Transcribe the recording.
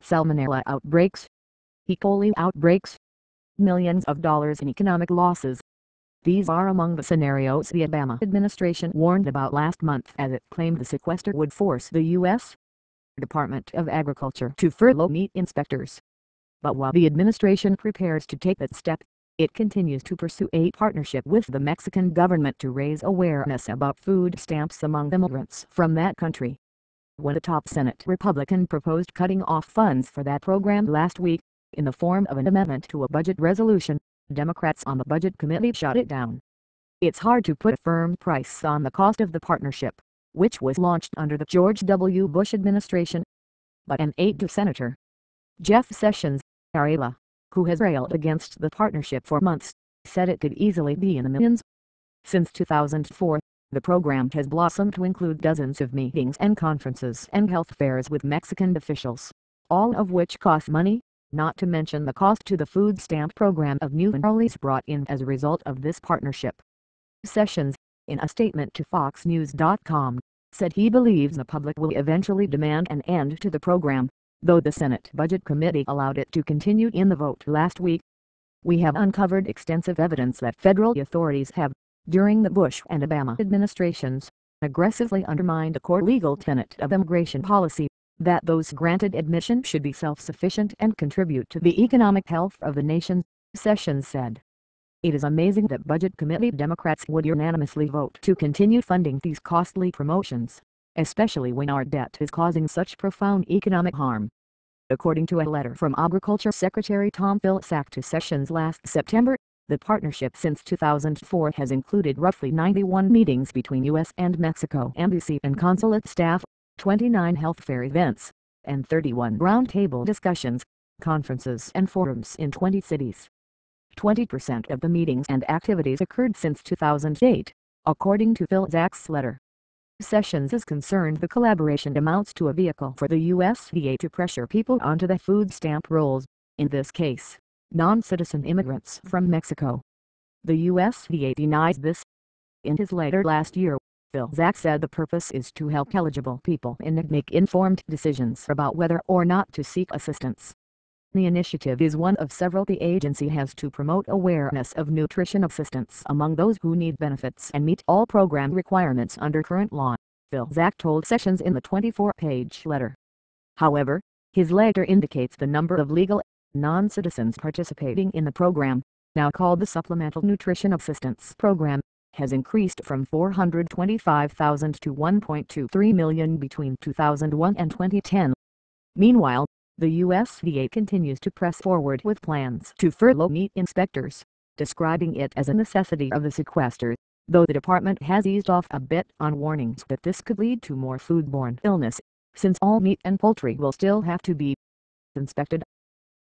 salmonella outbreaks, E. coli outbreaks, millions of dollars in economic losses. These are among the scenarios the Obama administration warned about last month as it claimed the sequester would force the U.S. Department of Agriculture to furlough meat inspectors. But while the administration prepares to take that step, it continues to pursue a partnership with the Mexican government to raise awareness about food stamps among immigrants from that country. When the top Senate Republican proposed cutting off funds for that program last week, in the form of an amendment to a budget resolution, Democrats on the Budget Committee shot it down. It's hard to put a firm price on the cost of the partnership, which was launched under the George W. Bush administration. But an aide to Senator Jeff Sessions, Ariela, who has railed against the partnership for months, said it could easily be in the millions. Since 2004, the program has blossomed to include dozens of meetings and conferences and health fairs with Mexican officials, all of which cost money, not to mention the cost to the food stamp program of new enrollees brought in as a result of this partnership. Sessions, in a statement to FoxNews.com, said he believes the public will eventually demand an end to the program, though the Senate Budget Committee allowed it to continue in the vote last week. We have uncovered extensive evidence that federal authorities have, during the Bush and Obama administrations, aggressively undermined a core legal tenet of immigration policy, that those granted admission should be self-sufficient and contribute to the economic health of the nation, Sessions said. It is amazing that Budget Committee Democrats would unanimously vote to continue funding these costly promotions, especially when our debt is causing such profound economic harm. According to a letter from Agriculture Secretary Tom Vilsack to Sessions last September, the partnership since 2004 has included roughly 91 meetings between U.S. and Mexico embassy and consulate staff, 29 health fair events, and 31 roundtable discussions, conferences and forums in 20 cities. 20% of the meetings and activities occurred since 2008, according to Vilsack's letter. Sessions is concerned the collaboration amounts to a vehicle for the USDA to pressure people onto the food stamp rolls, in this case, non-citizen immigrants from Mexico. The USDA denies this. In his letter last year, Vilsack said the purpose is to help eligible people make informed decisions about whether or not to seek assistance. The initiative is one of several the agency has to promote awareness of nutrition assistance among those who need benefits and meet all program requirements under current law, Vilsack told Sessions in the 24-page letter. However, his letter indicates the number of legal non-citizens participating in the program, now called the Supplemental Nutrition Assistance Program, has increased from 425,000 to 1.23 million between 2001 and 2010. Meanwhile, the USDA continues to press forward with plans to furlough meat inspectors, describing it as a necessity of the sequester, though the department has eased off a bit on warnings that this could lead to more foodborne illness, since all meat and poultry will still have to be inspected.